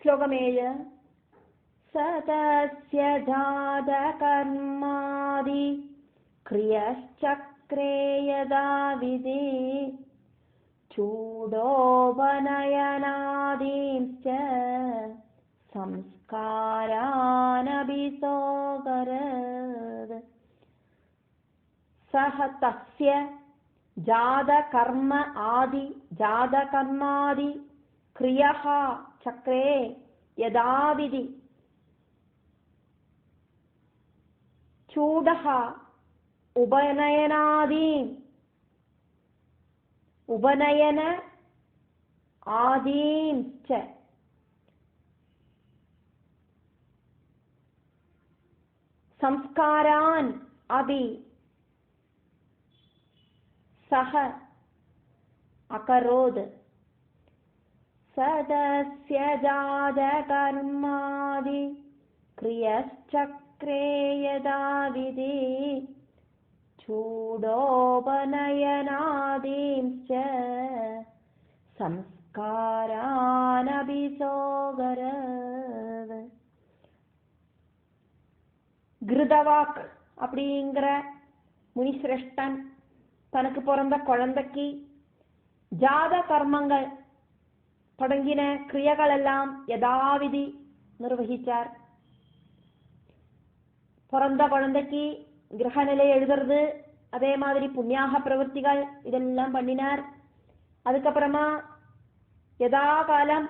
ശ്ലോകം 7. സതസ്യ ജാതകർമാദി ക്രിയശ്ചക്രേ യഥാവിധി ചൂഡോപനയനാദീംശ്ച സംസ്കാരാനഭിസോകരത്. സഹ തസ്യ ജാതകർമാദി ക്രിയഃ ചക്രേ യഥാവിധി ചൂഡഃ ഉപനയന ആദീംശ്ച സംസ്കാരാൻ അഭി സഹ അകരോത്. സദസ്യ ജാതകർമാദി ക്രിയശ്ചക്രേ യഥാവിധി ചൂഡോപനയനാദീംശ്ച സംസ്കാരാനഭിസോകരത്. கிருதவாக் அப்படிங்கிற முனிசிரேஷ்டன் தனக்கு பிறந்த குழந்தைக்கு ஜாத கர்மங்கள் தொடங்கின கிரியைகள் எல்லாம் யதாவிதி நிர்வகிச்சார். பிறந்த குழந்தைக்கு கிரகநிலை எழுதுறது, அதே மாதிரி புண்ணியாக பிரவൃத்திகள் இதெல்லாம் பண்ணினார். அதுக்கப்புறமா யதா காலம்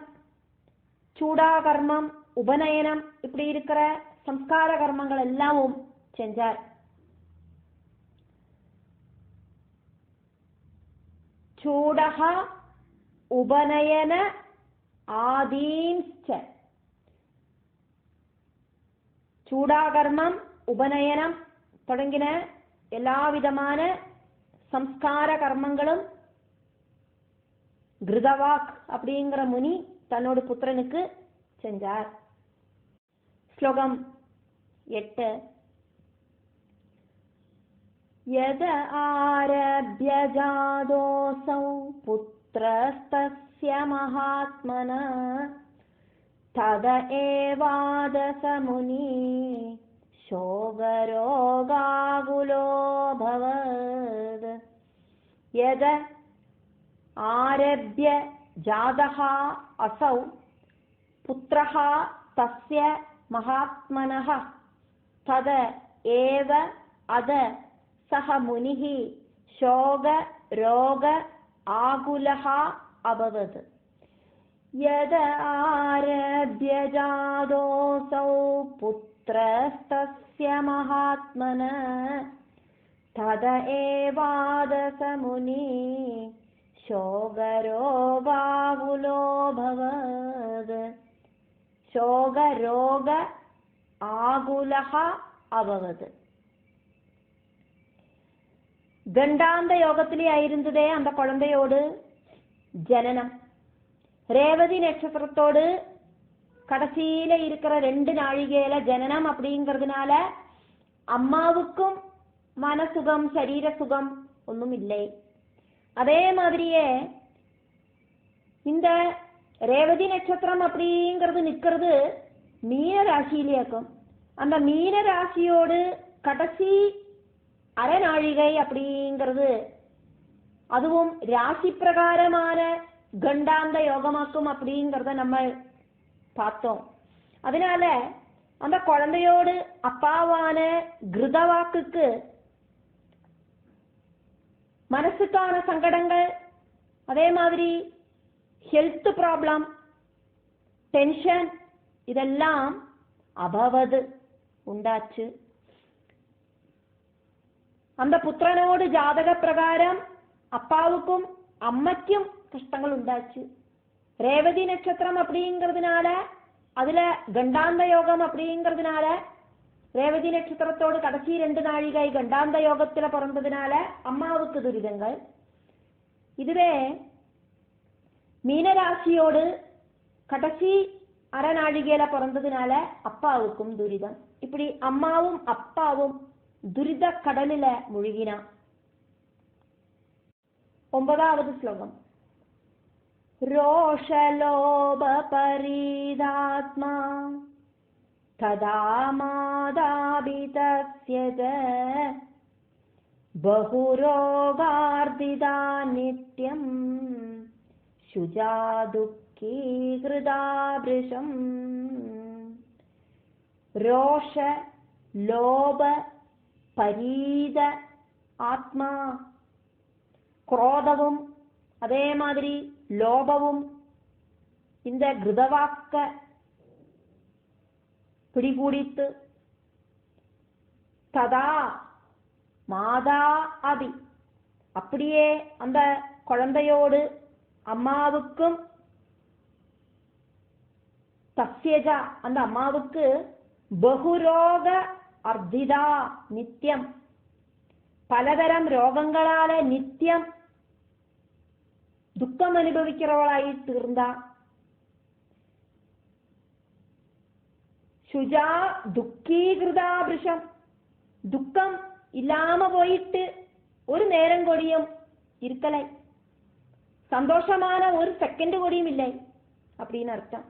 சூடா கர்மம், உபநயனம் இப்படி இருக்கிற சம்ஸ்கார கர்மங்கள் எல்லாமும் செஞ்சார். சூடஹ உபநயன ஆதீம்ச்ச. சூடாகர்மம், உபநயனம் தொடங்கின எல்லா விதமான சம்ஸ்கார கர்மங்களும் கிருதவாக் அப்படிங்கிற முனி தன்னோட புத்திரனுக்கு செஞ்சார். ஸ்லோகம் 8. யத ஆரப்ய ஜாதோஸௌ புத்ரஸ்தஸ்ய மகாத்மன தத ஏவாதச முனி சோகரோகாகுலோ பவத். யத ஆரப்ய ஜாதஹ அசௌ புத்ரஹ தஸ்ய மகாத்மனஹ தத ஏவ அத சஹ முனிஹி சோக ரோக ஆகுலஹ அபவத். யத ஆரப்ய ஜாதோஸௌ புத்ரஸ்தஸ்ய மகாத்மன தத ஏவாதச முனி சோகரோகாகுலோ பவத். சோகரோக ஆகுலஹ அபவத். கண்டாந்த யோகத்திலே ஆயிருந்ததே அந்த குழந்தையோடு ஜனனம். ரேவதி நட்சத்திரத்தோடு கடைசியில இருக்கிற 2 நாழிகையில ஜனனம் அப்படிங்கிறதுனால அம்மாவுக்கும் மனசுகம் சரீர சுகம் ஒன்றும் இல்லை. அதே மாதிரியே இந்த ரேவதி நட்சத்திரம் அப்படிங்கிறது நிற்கிறது மீன ராசியிலேக்கும். அந்த மீன ராசியோடு கடைசி அரை நாழிகை அப்படிங்கிறது அதுவும் ராசி பிரகாரமான கண்டாந்த யோகமாக்கும் அப்படிங்கிறத நம்ம பார்த்தோம். அதனால அந்த குழந்தையோடு அப்பாவான கிருதவாக்குக்கு மனசுக்கான சங்கடங்கள், அதே மாதிரி ஹெல்த் ப்ராப்ளம், டென்ஷன் இதெல்லாம் அபவது உண்டாச்சு. அந்த புத்திரனோடு ஜாதக பிரகாரம் அப்பாவுக்கும் அம்மைக்கும் கஷ்டங்கள் உண்டாச்சு. ரேவதி நட்சத்திரம் அப்படிங்கிறதுனால அதுல கண்டாந்த யோகம் அப்படிங்கிறதுனால ரேவதி நட்சத்திரத்தோடு கடைசி 2 நாழிகை கண்டாந்த யோகத்துல பிறந்ததுனால அம்மாவுக்கு துரிதங்கள். இதுவே மீனராசியோடு கடைசி அரை நாழிகையில பிறந்ததுனால அப்பாவுக்கும் துரிதம். இப்படி அம்மாவும் அப்பாவும் துரித கடலில முழுகினா. 9வது ஸ்லோகம். ரோஷலோபபரீதாத்மா ததா மாதாபிதஸ்ய ச பகுரோகார்திதா நித்யம் சுஜா துக்கீ கிருதாபிருஷம். ரோஷ லோப பரீத ஆத்மா, குரோதவும் அதே மாதிரி லோபவும் இந்த கிருதவாக்க பிடிகூடித்து ததா மாதா அபி, அப்படியே அந்த குழந்தையோடு அம்மாவுக்கும் தஸ்யஜா அந்த அம்மாவுக்கு பகுரோக அர்த்திதா நித்தியம், பலதரம் ரோகங்களால நித்தியம் துக்கம் அனுபவிக்கிறவளாയി തീർന്നാ. சுஜா துக்கீகிருதாபிருஷம், துக்கம் இல்லாம போயிட்டு ஒரு நேரம் கொடியும் இருக்கலை, சந்தோஷமான ஒரு செகண்ட் கொடியும் இல்லை அப்படின்னு அர்த்தம்.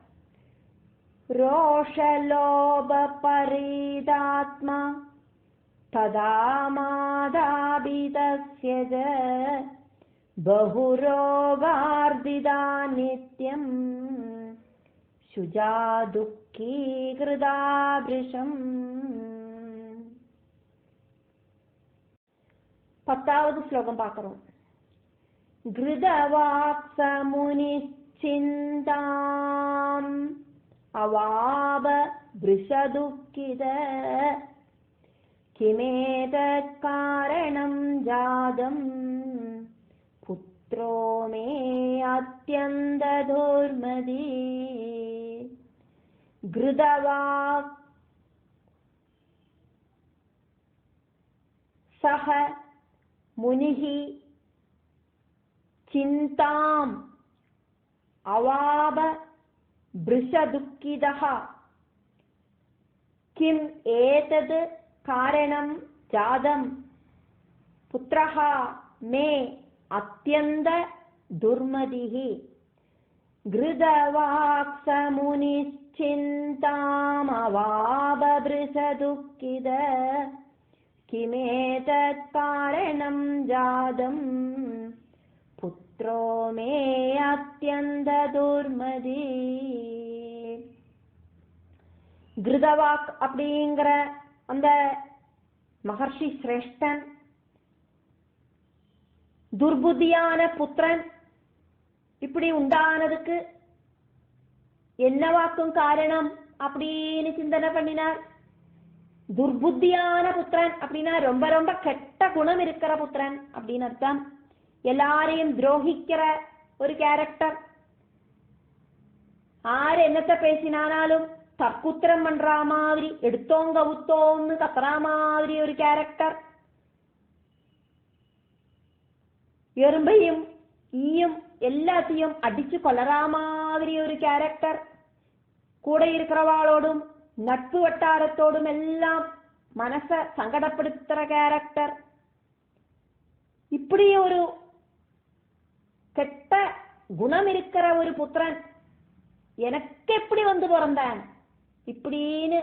ரோஷலோப பரீதாத்மா ததா மாதாபிதஸ்ய ச பகுரோகார்திதா நித்யம் சுஜா துக்கீ கிருதாபிருஷம். 10வது ஸ்லோகம் பார்க்கிறோம். கிருதவாக்ஸ முனிச்சிந்தாம் அவாப ப்ருஷதுக்கித கிமேதத் காரணம் ஜாதம் புத்ரோ மே அத்யந்த துர்மதி. கிருதவாக் சஹ முனிஹி சிந்தாம் அவாப ப்ருஷதுக்கிதஹ கிம் ஏதத் காரணம் ஜாதம் புத்ரஹ மே அத்யந்த துர்மதிஹி. கிருதவாக்ஸ முனிச்சிந்தாம் அவாப ப்ருஷதுக்கித கிமேதத் காரணம் ஜாதம் புத்ரோ மே அத்யந்த துர்மதி. கிருதவாக் அப்படிங்கிற அந்த மகர்ஷி சிரேஷ்டன் துர்புத்தியான புத்திரன் இப்படி உண்டானதுக்கு என்னவாக்கும் காரணம் அப்படின்னு சிந்தனை பண்ணினார். துர்புத்தியான புத்திரன் அப்படின்னா ரொம்ப ரொம்ப கெட்ட குணம் இருக்கிற புத்திரன் அப்படின்னு அர்த்தம். எல்லாரையும் துரோகிக்கிற ஒரு கேரக்டர், ஆறு என்னத்தை பேசினாலும் தற்குத்திரம் பண்ற மாதிரி, எடுத்தோங்க உத்தோன்னு கத்துற மாதிரி ஒரு கேரக்டர், எறும்பையும் ஈயும் எல்லாத்தையும் அடிச்சு கொள்ளற மாதிரி ஒரு கேரக்டர், கூட இருக்கிறவாளோடும் நட்பு வட்டாரத்தோடும் எல்லாம் மனச சங்கடப்படுத்துற கேரக்டர். இப்படி ஒரு கெட்ட குணம் இருக்கிற ஒரு புத்திரன் எனக்கு எப்படி வந்து பிறந்தான் இப்படின்னு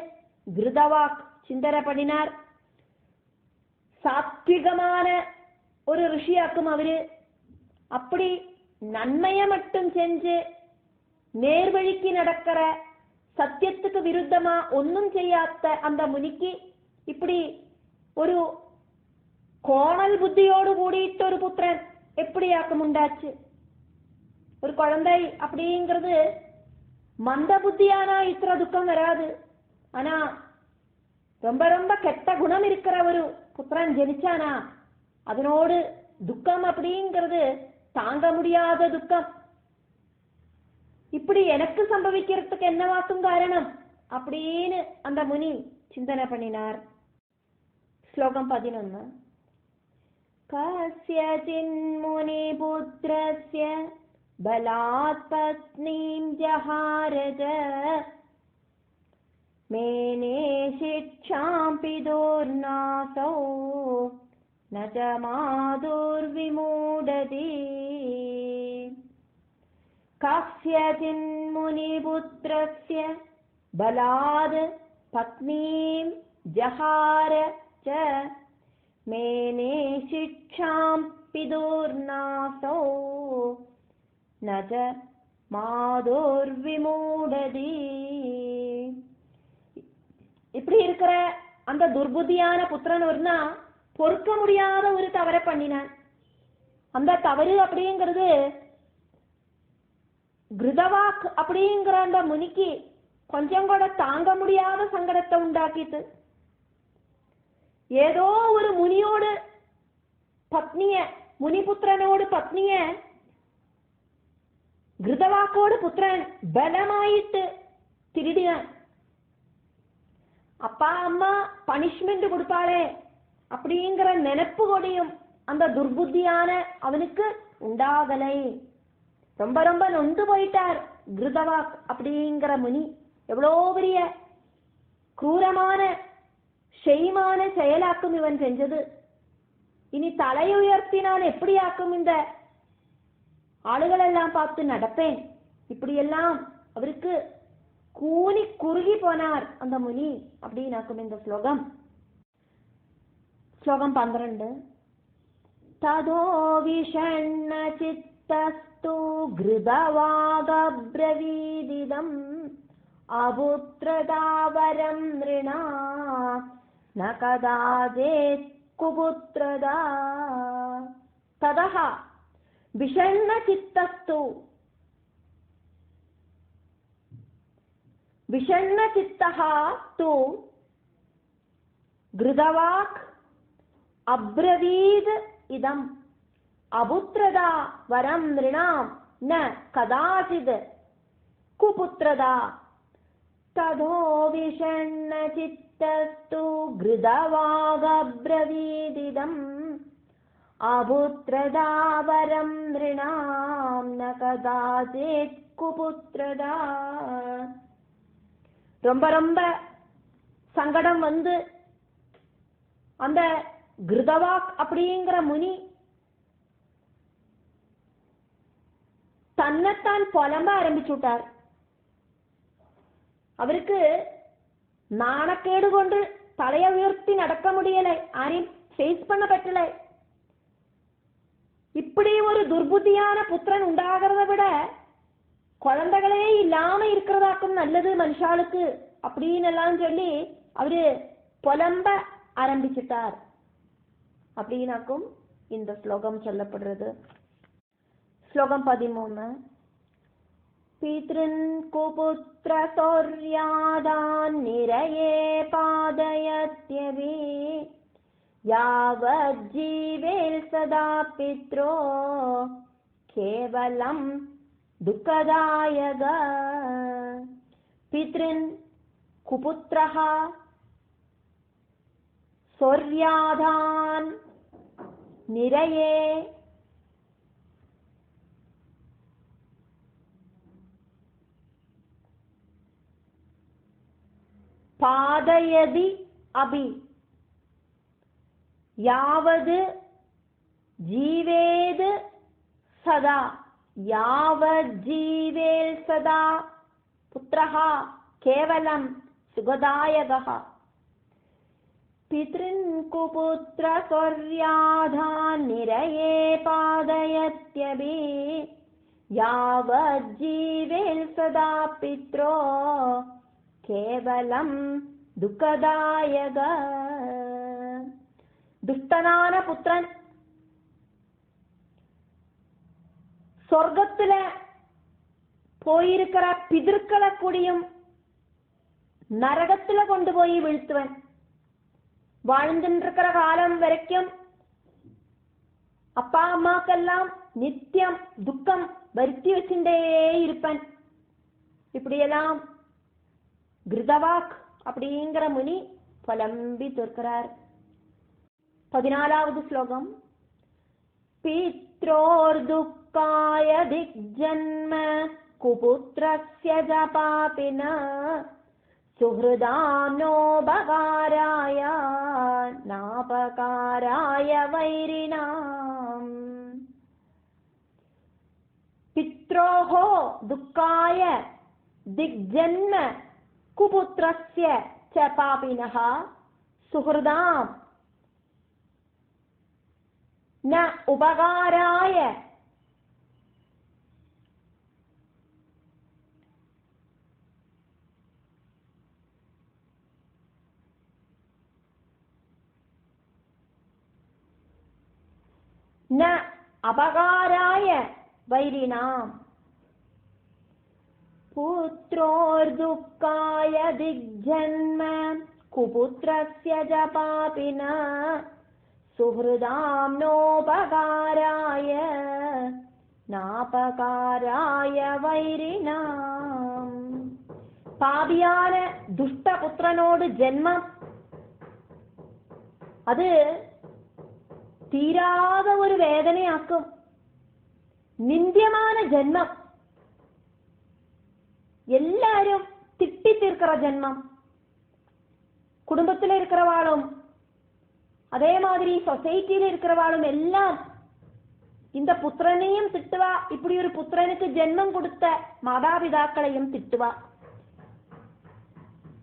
கிருதவாக் சிந்தனை பண்ணினார். சாத்விகமான ஒரு ரிஷியாக்கும் அவரு. அப்படி நன்மையை மட்டும் செஞ்சு நேர்வழிக்கு நடக்கிற, சத்தியத்துக்கு விருத்தமா ஒன்னும் செய்யாத அந்த முனிக்கு இப்படி ஒரு கோணல் புத்தியோடு கூடிட்டு ஒரு புத்திரன் எப்படியாக்கும் உண்டாச்சு. ஒரு குழந்தை அப்படிங்கிறது மந்த புத்தியானா இத்திர துக்கம் வராது. ஆனா ரொம்ப ரொம்ப கெட்ட குணம் இருக்கிற ஒரு புத்திரன் ஜனிச்சானா அதனோடு துக்கம் அப்படிங்கிறது தாங்க முடியாத துக்கம். இப்படி எனக்கு சம்பவிக்கிறதுக்கு என்னவாக்கும் காரணம் அப்படின்னு அந்த முனி சிந்தனை பண்ணினார். ஸ்லோகம் 11. கஸ்யசின் முனி புத்ரஸ்ய பலாத் பத்னீம் ஜஹாரஜ மேனே சிக்ஷாம்பி துர்நாசௌ நஜ மாதுர் விமூடதி. कास्यचिन्मुनिपुत्रस्य बलाद् पत्नीं जहार च मेने शिक्षां पितुर्नासौ न च மாதோர்விமூடதி. இப்படி இருக்கிற அந்த துர்புத்தியான புத்திரன் ஒருனா பொறுக்க முடியாத ஒரு தவறை பண்ணினான். அந்த தவறு அப்படிங்கிறது கிருதவாக் அப்படிங்கிற அந்த முனிக்கு கொஞ்சம் கூட தாங்க முடியாத சங்கடத்தை உண்டாக்கிட்டு, ஏதோ ஒரு முனியோடு பத்னிய, முனிபுத்திரனோடு பத்னிய கிருதவாக்கோடு புத்திரன் பலமாயிட்டு திருடினான். அப்பா அம்மா பனிஷ்மெண்ட் கொடுப்பாளே அப்படிங்கிற நினைப்பு கொடியும் அந்த துர்புத்தியான அவனுக்கு உண்டாகலை. ரொம்ப ரொம்ப நொந்து போயிட்டார் கிருதவாக் அப்படிங்கிற முனி. எவ்வளோ பெரிய ക്രൂരமான ஷெய்மான செயலாக்கும் இவன் செஞ்சது. இனி தலையுயர்த்தி நான் எப்படியாக்கும் இந்த ஆளுகள் எல்லாம் பார்த்து நடப்பேன். இப்படியெல்லாம் அவருக்கு கூனி குறுகி போனார் அந்த முனி அப்படின்னாக்கும் இந்த ஸ்லோகம். ஸ்லோகம் 12. ததோ விஷண்ண சித்தஸ்து கிருதவாகப்ரவீதிதம் அபுத்ரதாவரம் ரிணா ந கதாஜேத் குபுத்ரதா. ததஹ விஷண்ண சித்தஸ்து, விஷண்ண சித்தஹ து கிருதவாக் அப்ரவீத் இதம் அபுத்ரதா வரம் ரிணாம் ந கதாசித் குபுத்ரதா. ததோ விஷண்ண சித்தஸ்து கிருதவாக் அப்ரவீத் இதம் அபுத்ரதா வரம் ரிணாம் ந கதாசித் குபுத்ரதா. ரொம்ப ரொம்ப சங்கடம் வந்து அந்த கிருதவாக் அப்படிங்கிற முனி தன்னைத்தான் புலம்ப ஆரம்பிச்சுட்டார். அவருக்கு நாணக்கேடு கொண்டு தலைய உயர்த்தி நடக்க முடியலை, யாரையும் ஃபேஸ் பண்ண பற்றலை. இப்படி ஒரு துர்புத்தியான புத்திரன் உண்டாகிறத விட குழந்தைகளே இல்லாம இருக்கிறதாக்கும் நல்லது மனுஷாளுக்கு அப்படின்னு எல்லாம் சொல்லி அவரு புலம்ப ஆரம்பிச்சிட்டார் அப்படின்னாக்கும் இந்த ஸ்லோகம் சொல்லப்படுறது. ஸ்லோகம் 13. பித்ருன் குபுத்ர சௌர்யாதான் நிரயே பாதயத்யவி யாவத் ஜீவேல் சதா பித்ரோ கேவலம் துக்கதாயக. பித்ருன் குபுத்ரஹ சௌர்யாதான் நிரயே பாதயதி அபி யாவது ஜீவேது சதா யாவத் ஜீவேல் சதா புத்ரஹா கேவலம் சுகதாயகः. பித்ருன் குபுத்ர சௌர்யாதான் நிரயே பாதயத்யபி யாவத் ஜீவேல் சதா பித்ரோ கேவலம் துக்கதாயக. துஷ்டனான புத்திரன் சொர்க்கத்துல போயிருக்கிற பிதற்களை கூடியும் நரகத்துல கொண்டு போய் வீழ்த்துவன். வாழ்ந்துருக்கிற காலம் வரைக்கும் அப்பா அம்மாக்கெல்லாம் நித்தியம் துக்கம் வருத்தி வச்சுட்டே இருப்பன். இப்படியெல்லாம் கிருதவாக் அப்படிங்கிற முனி புலம்பி தோற்கிறார். 14வது ஸ்லோகம். பித்ரோர் துக்காய திக்ஜன்ம குபுத்ரஸ்ய ஜபாபின சுஹ்ருதானோபகாராய நாபகாராய வைரிணாம். பித்ரோஹோ துக்காய திக்ஜன்ம குபுத்ரஸ்ய ச பாபினஹ சுஹ்ருதாம் ந உபகாராய न अपकाराय वैरिणाम् पुत्रोर्दुःखाय दिग्जन्म कुपुत्रस्य च पापिना सुहृदां नोपकाराय नापकाराय वैरिणाम् പാപിയാന ദുഷ്ടപുത്രനോട് ജന്മം, അത് തീരാതെ ഒരു വേദനയാക്കും. നിന്ദ്യமான ஜென்மம், எல்லாரும் திட்டி தீர்க்கிற ஜென்மம். குடும்பத்தில் இருக்கிறவாளும் அதே மாதிரி சொசைட்டியில் இருக்கிறவாளும் எல்லாம் இந்த புத்திரனையும் திட்டுவா. இப்படி ஒரு புத்திரனுக்கு ஜென்மம் கொடுத்த மாதாபிதாக்களையும் திட்டுவா.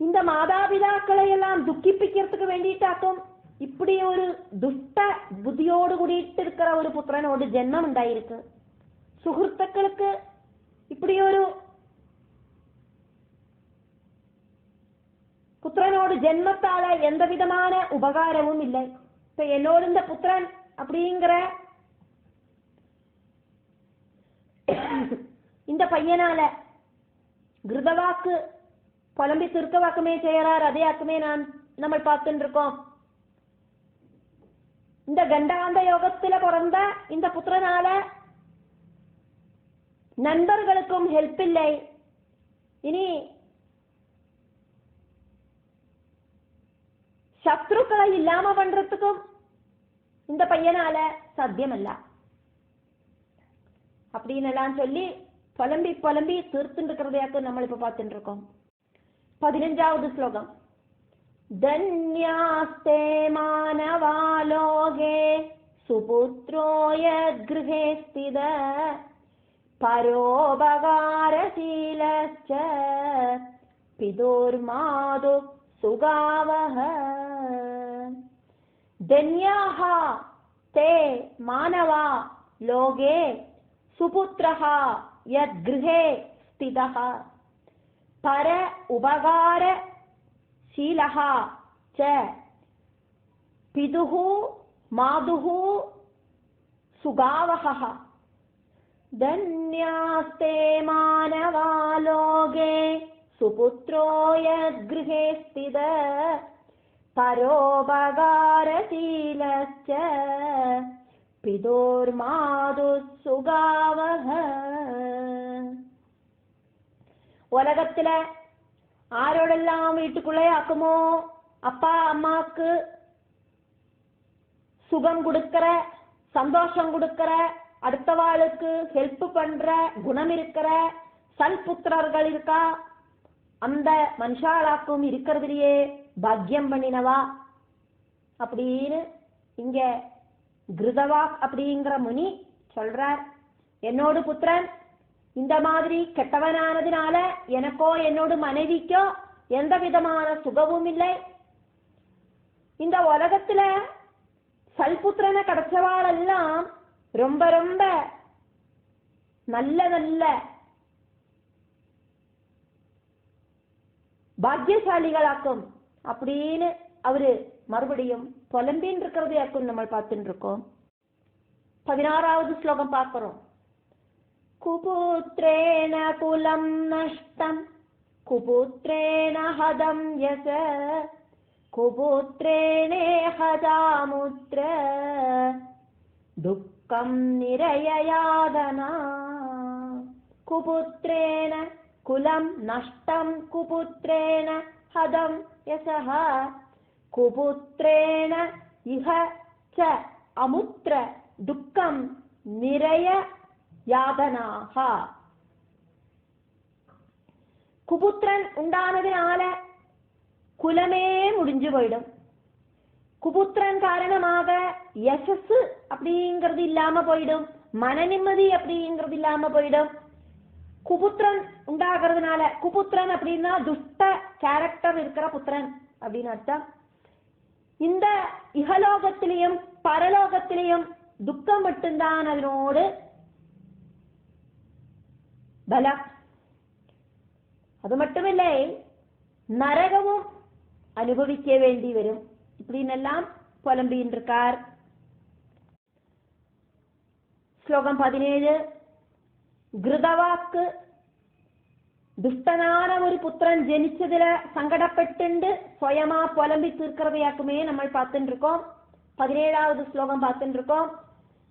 இந்த மாதாபிதாக்களை எல்லாம் துக்கிப்பிக்கிறதுக்கு வேண்டிட்டாக்கும் இப்படி ஒரு துஷ்ட புத்தியோடு கூடிட்டு இருக்கிற ஒரு புத்திரனோடு ஜென்மம் உண்டாயிருக்கு. சுகிருத்துக்களுக்கு இப்படி ஒரு புத்திரனோடு ஜென்மத்தால எந்த விதமான உபகாரமும் இல்லை. இப்ப என்னோடு இந்த புத்திரன் அப்படிங்கிற இந்த பையனால கிருதவாக்கு புலம்பி திருக்கவாக்குமே செய்யறார். அதே ஆக்குமே நம்ம பார்த்துட்டு இருக்கோம். இந்த கண்டாந்த யோகத்தில பிறந்த இந்த புத்திரனால நண்பர்களுக்கும் ஹெல்ப் இல்லை. இனி சத்ருக்களை இல்லாம பண்றதுக்கும் இந்த பையனால சாத்தியமல்ல அப்படின்னு எல்லாம் சொல்லி புலம்பி புலம்பி தீர்த்துட்டு இருக்கிறதையாக்கு நம்ம இப்ப பார்த்துட்டு இருக்கோம். 15வது ஸ்லோகம். धन्यास्ते मानवालोके सुपुत्रो यद्गृहे स्थित परोपकारशीलश्च पितुर्मातु सुगावः. धन्याः ते मानवा लोके सुपुत्रः यद्गृहे स्थितः पर उपकार शीलः च पितुः मातुः सुगावः. धन्यास्ते मानवा लोके सुपुत्रो यद्गृहे स्थित परोपकारशीलश्च पितुर्मातुः सुगावः. உலகத்துல ஆரோடெல்லாம் வீட்டுக்குள்ளே ஆக்குமோ அப்பா அம்மாக்கு சுகம் கொடுக்கிற, சந்தோஷம் கொடுக்கிற, அடுத்தவாளுக்கு ஹெல்ப் பண்ற குணம் இருக்கிற சல்புத்திரர்கள் இருக்கா, அந்த மனுஷாளாக்கும் இருக்கிறதுலயே பாக்கியம் பண்ணினவா அப்படின்னு இங்க கிருதவாக் அப்படிங்கிற முனி சொல்றார். என்னோடு புத்திரன் இந்த மாதிரி கெட்டவனானதுனால எனக்கோ என்னோட மனைவிக்கோ எந்த விதமான சுகமும் இல்லை. இந்த உலகத்துல சல்புத்திரனை கிடைச்சவாளெல்லாம் ரொம்ப ரொம்ப நல்ல நல்ல பாக்கியசாலிகளாக்கும் அப்படின்னு அவரு மறுபடியும் புலம்பின் இருக்கிறதையாக்கும் நம்ம பார்த்துட்டு இருக்கோம். 16வது ஸ்லோகம் பார்க்கிறோம். कुपुत्रेण कुलं नष्टं कुपुत्रेण हदं यश कुपुत्रेणेह दामुत्र दुःखं निरययादना. कुपुत्रेण कुलं नष्टं कुपुत्रेण हदं यशः कुपुत्रेण इह च अमुत्र दुःखं निरय யாதனாகா. குபுத்திரன் உண்டானதினால குலமே முடிஞ்சு போயிடும். குபுத்திரன் காரணமாக யசஸ் அப்படிங்கிறது இல்லாம போயிடும். மன நிம்மதி அப்படிங்கிறது இல்லாம போயிடும். குபுத்திரன் உண்டாகிறதுனால, குபுத்திரன் அப்படின்னா துஷ்ட கேரக்டர் இருக்கிற புத்திரன் அப்படின்னு அர்த்தம். இந்த இகலோகத்திலையும் பரலோகத்திலையும் துக்கம் மட்டும்தான் அதனோடு பலம். அது மட்டுமில்லை, நரகமும் அனுபவிக்க வேண்டி வரும். இப்படின்னெல்லாம் புலம்பின்னு இருக்கார். ஸ்லோகம் 17. கிருதவாக்கு துஷ்டனான ஒரு புத்திரன் ஜனிச்சதுல சங்கடப்பட்டு சுயமா புலம்பி தீர்க்கிறதையாக்குமே நம்ம பார்த்துட்டு இருக்கோம். 17வது ஸ்லோகம் பார்த்துட்டு இருக்கோம்.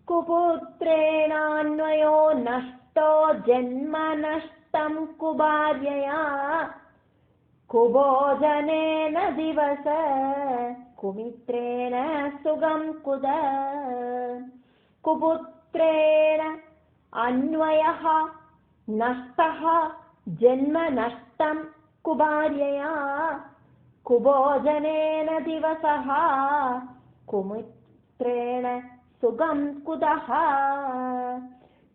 குபுத்ரேணான்வயோ நஷ்டோ ஜென்ம நஷ்டம் குபார்யயா குபோஜனேன திவச குமித்ரேண சுகம் குத. குபுத்ரேண அன்வயः நஷ்டः ஜென்ம நஷ்டம் குபார்யயா குபோஜனேன திவசः குமித்ரேண சுகம் குதः.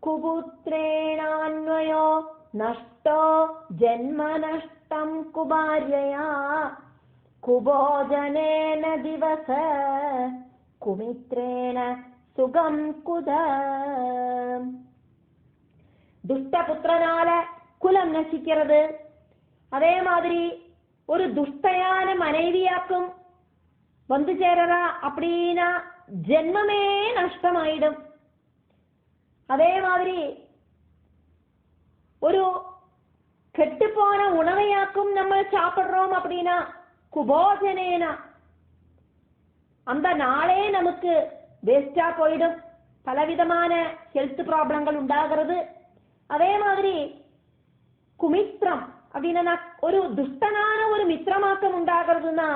குபுத்ரேணான்வயோ நஷ்டோ ஜென்ம நஷ்டம் குபார்யயா குபோஜனேன திவச குமித்ரேண சுகம் குத. துஷ்டபுத்திரனால குலம் நசிக்கிறது. அதே மாதிரி ஒரு துஷ்டையான மனைவியாக்கும் வந்து சேரறா அப்படின்னா ஜென்மமே நஷ்டமாயிடும். அதே மாதிரி ஒரு கெட்டுப்போன உணவையாக்கும் நம்ம சாப்பிடுறோம் அப்படின்னா குபோஜனேனா அந்த நாளே நமக்கு வேஸ்டா போயிடும். பலவிதமான ஹெல்த் ப்ராப்ளங்கள் உண்டாகிறது. அதே மாதிரி குமித்ரம் அப்படின்னா ஒரு துஷ்டனான ஒரு மித்திரமாக்கம் உண்டாகிறதுனா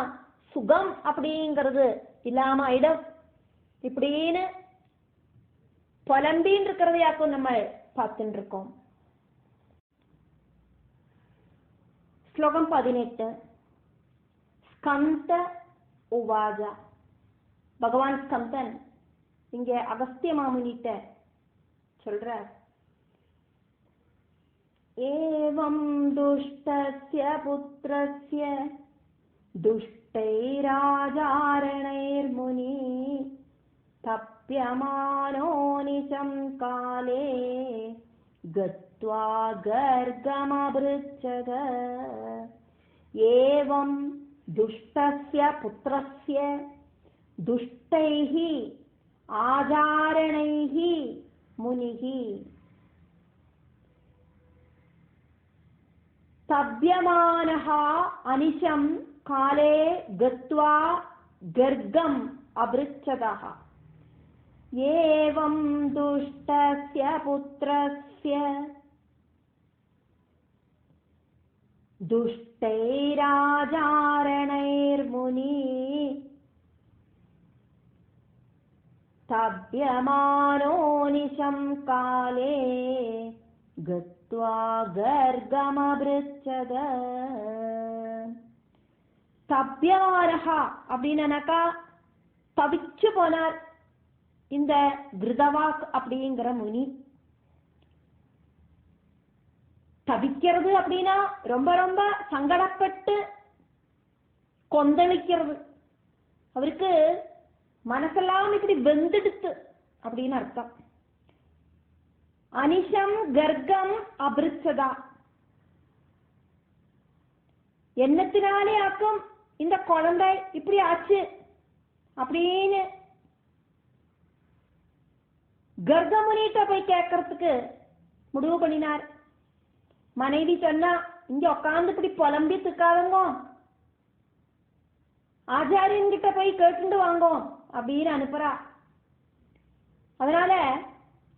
சுகம் அப்படிங்கிறது இல்லாம ஆயிடும். இப்படின்னு புலம்பின்னு இருக்கிறதையாக்கும் நம்ம பார்த்துட்டு இருக்கோம். ஸ்லோகம் 18. ஸ்கந்த உவாஜா. பகவான் ஸ்கந்தன் இங்க அகஸ்திய மாமுனிட்ட சொல்றார். ஏவம் துஷ்டஸ்ய புத்ரஸ்ய துஷ்டைராஜாரணைர்முனி தப்யமானோ நிசம் காலே கத்வா கர்கமப்ருச்சத. ஏவம் துஷ்டஸ்ய புத்ரஸ்ய துஷ்டைஹி ஆஜாரணைஹி முனிஹி தப்யமானஹ அனிஷம் காலே கத்வா கர்கம் அப்ருச்சதஹ. ஏவம் துஷ்டஸ்ய புத்ரஸ்ய துஷ்டைராஜாரணைர்முனி தப்யமானோ நிசம் காலே கத்வா கர்கமப்ருச்சத. தப்யமானஹ அப்படின்னாக்கா தவிச்சு போனார் இந்த கிருதவாக் அப்படிங்கிற முனி. தவிக்கிறது அப்படின்னா ரொம்ப ரொம்ப சங்கடப்பட்டு கொந்தளிக்கிறது. அவருக்கு மனசெல்லாம் இப்படி வெந்துடுத்து அப்படின்னு அர்த்தம். அனிஷம் கர்க்கம் அபிருச்சதா. என்னத்தினாலே ஆக்கும் இந்த குழந்தை இப்படி ஆச்சு அப்படின்னு கர்கமுனிட்ட போய் கேட்கறதுக்கு முடிவு பண்ணினார். மனைவி சொன்னா, இங்க உட்காந்து இப்படி புலம்பி திக்காதங்கோ, ஆச்சாரியன் கிட்ட போய் கேட்டுட்டு வாங்கோ அப்படின்னு அனுப்புறா. அதனால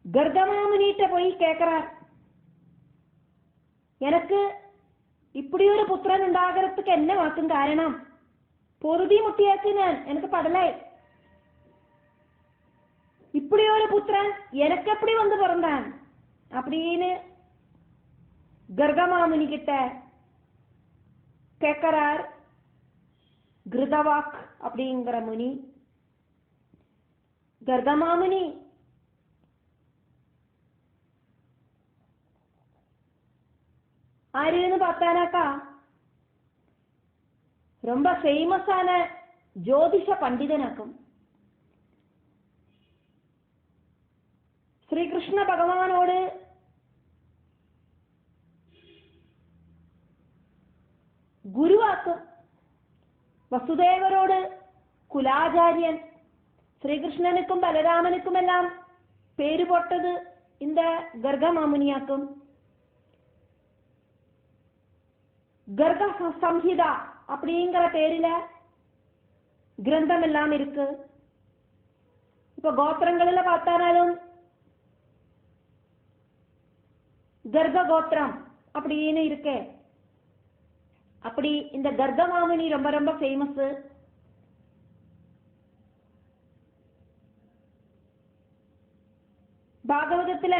கர்கமாமுனிட்ட போய் கேட்கிறார், எனக்கு இப்படி ஒரு புத்திரன் உண்டாகிறதுக்கு என்ன வாக்கும் காரணம்? பொருதி முட்டியாச்சு நான், எனக்கு படலை. இப்படி ஒரு புத்திரன் எனக்கு எப்படி வந்து பிறந்தான் அப்படின்னு கர்கமாமுனி கிட்ட கேட்கிறார் கிருதவாக் அப்படிங்கிற முனி. கர்கமாமுனி ஆருன்னு பார்த்தானாக்கா ரொம்ப ஃபேமஸான ஜோதிஷ பண்டிதனாக்கும். ஸ்ரீகிருஷ்ண பகவானோடு குருவாக்கும். வசுதேவரோடு குலாச்சாரியன். ஸ்ரீகிருஷ்ணனுக்கும் பலராமனுக்கும் எல்லாம் பேரு போட்டது இந்த கர்க மாமுனியாக்கும். கர்க சம்ஹிதா அப்படிங்கிற பேரில கிரந்தம் எல்லாம் இருக்கு. இப்ப கோத்திரங்களில பார்த்தாலும் கர்க கோத்திரம் அப்படின்னு இருக்கே. அப்படி இந்த கர்க மாமுனி ரொம்ப ரொம்ப ஃபேமஸ். பாகவதத்துல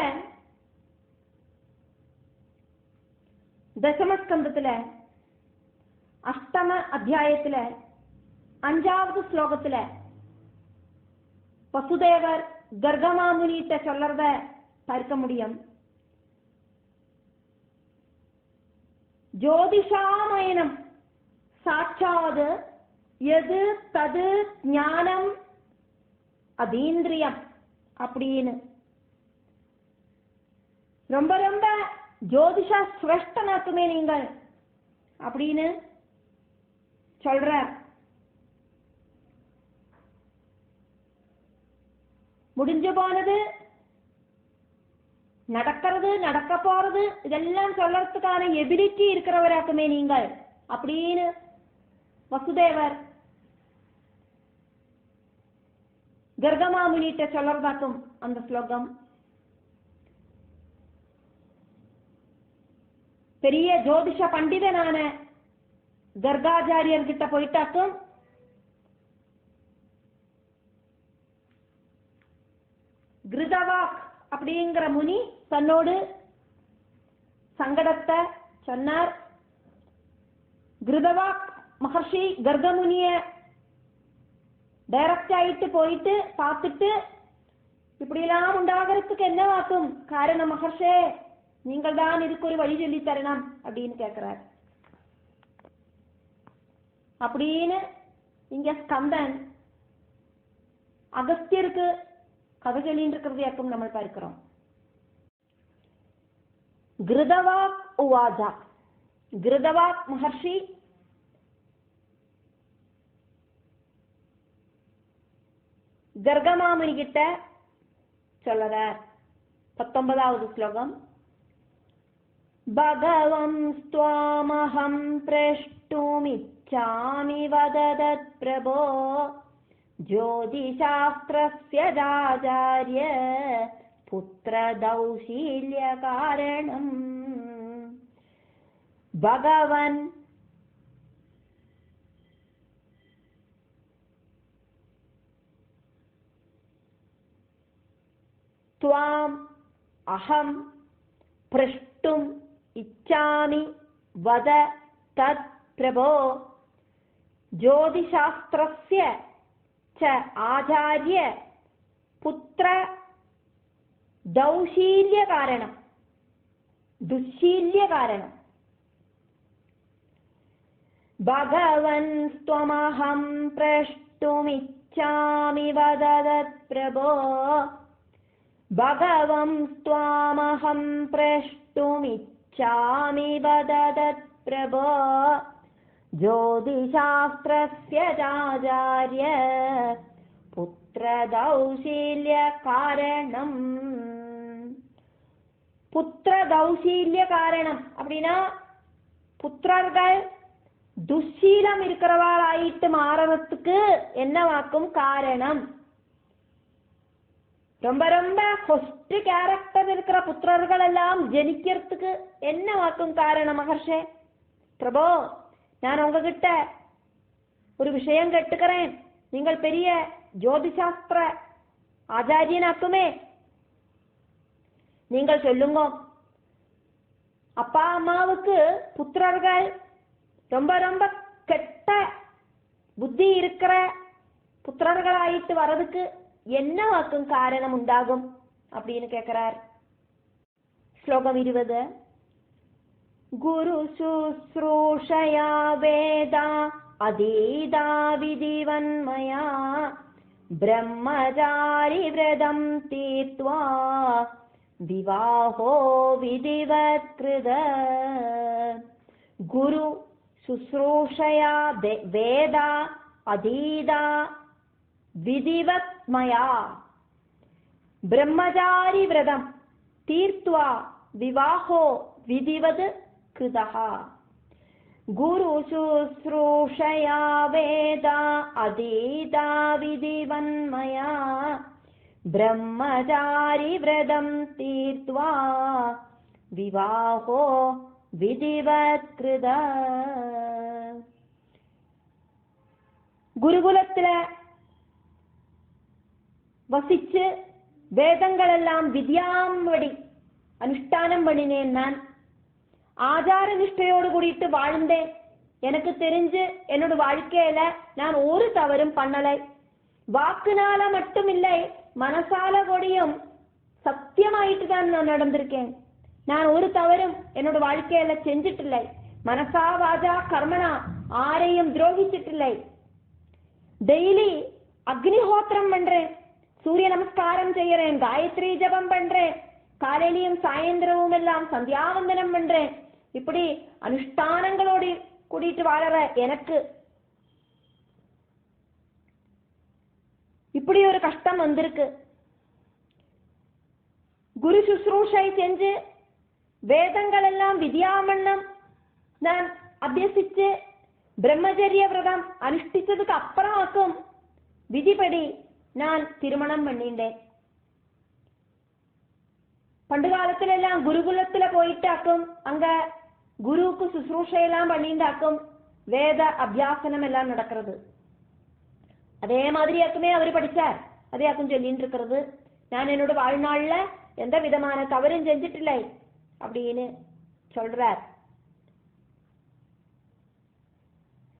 தசமஸ்கந்தத்துல அஷ்டம அத்தியாயத்துல 5வது ஸ்லோகத்துல வசுதேவர் கர்கமாமுனிட்ட சொல்லறத பார்க்க முடியும். ஜோதிஷாமயனம் சாட்சாது எது தது ஞானம் அதீந்திரியம் அப்படின்னு ரொம்ப ரொம்ப ஜோதிஷா சிரேஷ்டனாக்குமே நீங்கள் அப்படின்னு சொல்ற. முடிஞ்சு போனது, நடக்கிறது, நடக்க போறது இதெல்லாம் சொல்றதுக்கான எபிலிட்டி இருக்கிறவராக்குமே நீங்கள் அப்படின்னு வசுதேவர் கர்கமாமுனிட்ட சொல்லறதாக்கும் அந்த ஸ்லோகம். பெரிய ஜோதிஷ பண்டிதனான கர்காச்சாரியர்கிட்ட போயிட்டாக்கும் கிருதவாக் அப்படிங்கிற முனி தன்னோடு சங்கடத்தை சொன்னார். கிருதவாக் மகர்ஷி கர்கமுனிய டைரக்ட் ஆயிட்டு போயிட்டு பார்த்துட்டு இப்படி எல்லாம் உண்டாகிறதுக்கு என்னவாக்கும் காரணம் மகர்ஷே, நீங்கள் தான் இதுக்கு ஒரு வழி சொல்லி தரணும் அப்படின்னு கேட்கிறார். அப்படின்னு இங்க ஸ்கந்தன் அகஸ்தியருக்கு கதை சொல்லிட்டு இருக்கிறதையாக்கும் நம்ம பார்க்கிறோம். கிருதவாக் உவாஜா, கிருதவாக் மகர்ஷி கர்கமாமுனி கிட்ட சொல்லறார். 19வது ஸ்லோகம். பகவம் ஸ்வாமஹம் பிரஷ்டுமிச்சாமி வததத் பிரபோ ஜோதிஷாஸ்திரஸ்ய ஆச்சார்ய புத்திர தௌஷீல்ய காரணம். பகவன் त्वाम अहम प्रष्टुम इच्छामि वद तत् प्रभो ज्योतिशास्त्रस्य च आचार्य पुत्र दौशील्य कारणम दुश्शील्य कारणम. भगवन् त्वमहं प्रष्टुमिच्छामि वद तत् प्रभो भगवं त्वामहं प्रष्टुमिच्छामि वद तत् प्रभो ज्योतिशास्त्रस्य आचार्य पुत्र दौशील्य कारणम. पुत्र दौशील्य कारणம் அப்படின்னா புத்திரர்கள் துஷ்சீலம் இருக்கிறவாளாயிட்டு மாறறதுக்கு என்னவாக்கும் காரணம். ரொம்ப ரொம்ப ஃபர்ஸ்ட் கேரக்டர் இருக்கிற புத்திரர்கள் எல்லாம் ஜனிக்கிறதுக்கு என்னவாக்கும் காரணம் மகர்ஷே. பிரபோ, நான் உங்ககிட்ட ஒரு விஷயம் கேட்டுக்கிறேன். நீங்கள் பெரிய ஜோதிஷாஸ்திர ஆச்சாரியனாக்குமே, நீங்கள் சொல்லுங்க. அப்பா அம்மாவுக்கு புத்திரர்கள் ரொம்ப ரொம்ப கெட்ட புத்தி இருக்கிற புத்திரர்களாயிட்டு வர்றதுக்கு என்னவாக்கும் காரணம் உண்டாகும் அப்படின்னு கேட்கிறார். ஸ்லோகம் 20. குரு சுஸ்ரூஷயா வேதா அதீதா விதிவன்மயா பிரம்மச்சாரி விரதம் தீர்த்வா விவாஹோ விதிவத் கிருத. குரு சுஸ்ரூஷயா வேதா அதீதா விதிவத் மயா பிரம்மச்சாரி விரதம் தீர்த்வா விவாஹோ விதிவத் கிருதः. குரு சுஸ்ரூஷயா வேதா அதீதா விதிவன்மயா பிரம்மச்சாரி விரதம் தீர்த்வா விவாஹோ விதிவத் கிருத. குருகுலத்துல வசிச்சு வேதங்கள் எல்லாம் வித்யாம்படி அனுஷ்டானம் பண்ணினேன். நான் ஆச்சார நிஷ்டையோடு கூடிட்டு வாழ்ந்தேன். எனக்கு தெரிஞ்சு என்னோட வாழ்க்கையில நான் ஒரு தவறும் பண்ணலை. வாக்குனால மட்டும் இல்லை, மனசால கூடியும் சத்தியமாயிட்டு தான் நான் நடந்திருக்கேன். நான் ஒரு தவறும் என்னோட வாழ்க்கையில செஞ்சிட்டில்லை. மனசா வாஜா கர்மனா ஆரையும் துரோகிச்சிட்டில்லை. டெய்லி அக்னிஹோத்திரம் பண்றேன், சூரிய நமஸ்காரம் செய்யறேன், காயத்ரி ஜபம் பண்றேன், காலையிலையும் சாயந்திரமும் எல்லாம் சந்தியாவந்தனம் பண்றேன். இப்படி அனுஷ்டானங்களோடு கூட்டிட்டு வாழற எனக்கு இப்படி ஒரு கஷ்டம் வந்திருக்கு. குரு சுஸ்ரூஷை செஞ்சு வேதங்கள் எல்லாம் வித்யாமண்ணம் நான் அபியசிச்சு பிரம்மச்சரிய விரதம் அனுஷ்டிச்சதுக்கு அப்புறமாக்கும் விதிப்படி நான் திருமணம் பண்ணிட்டேன். பண்டு காலத்துல எல்லாம் குருகுலத்துல போயிட்டாக்கும் அங்க குருக்கு சுஸ்ரூஷையெல்லாம் பண்ணிட்டாக்கும் வேத அபியாசனம் எல்லாம் நடக்கிறது. அதே மாதிரியாக்குமே அவரு படிச்சார், அதையாக்கும் சொல்லிட்டு இருக்கிறது. நான் என்னோட வாழ்நாள்ல எந்த விதமான தவறும் செஞ்சிட்டில்லை அப்படின்னு சொல்றார்.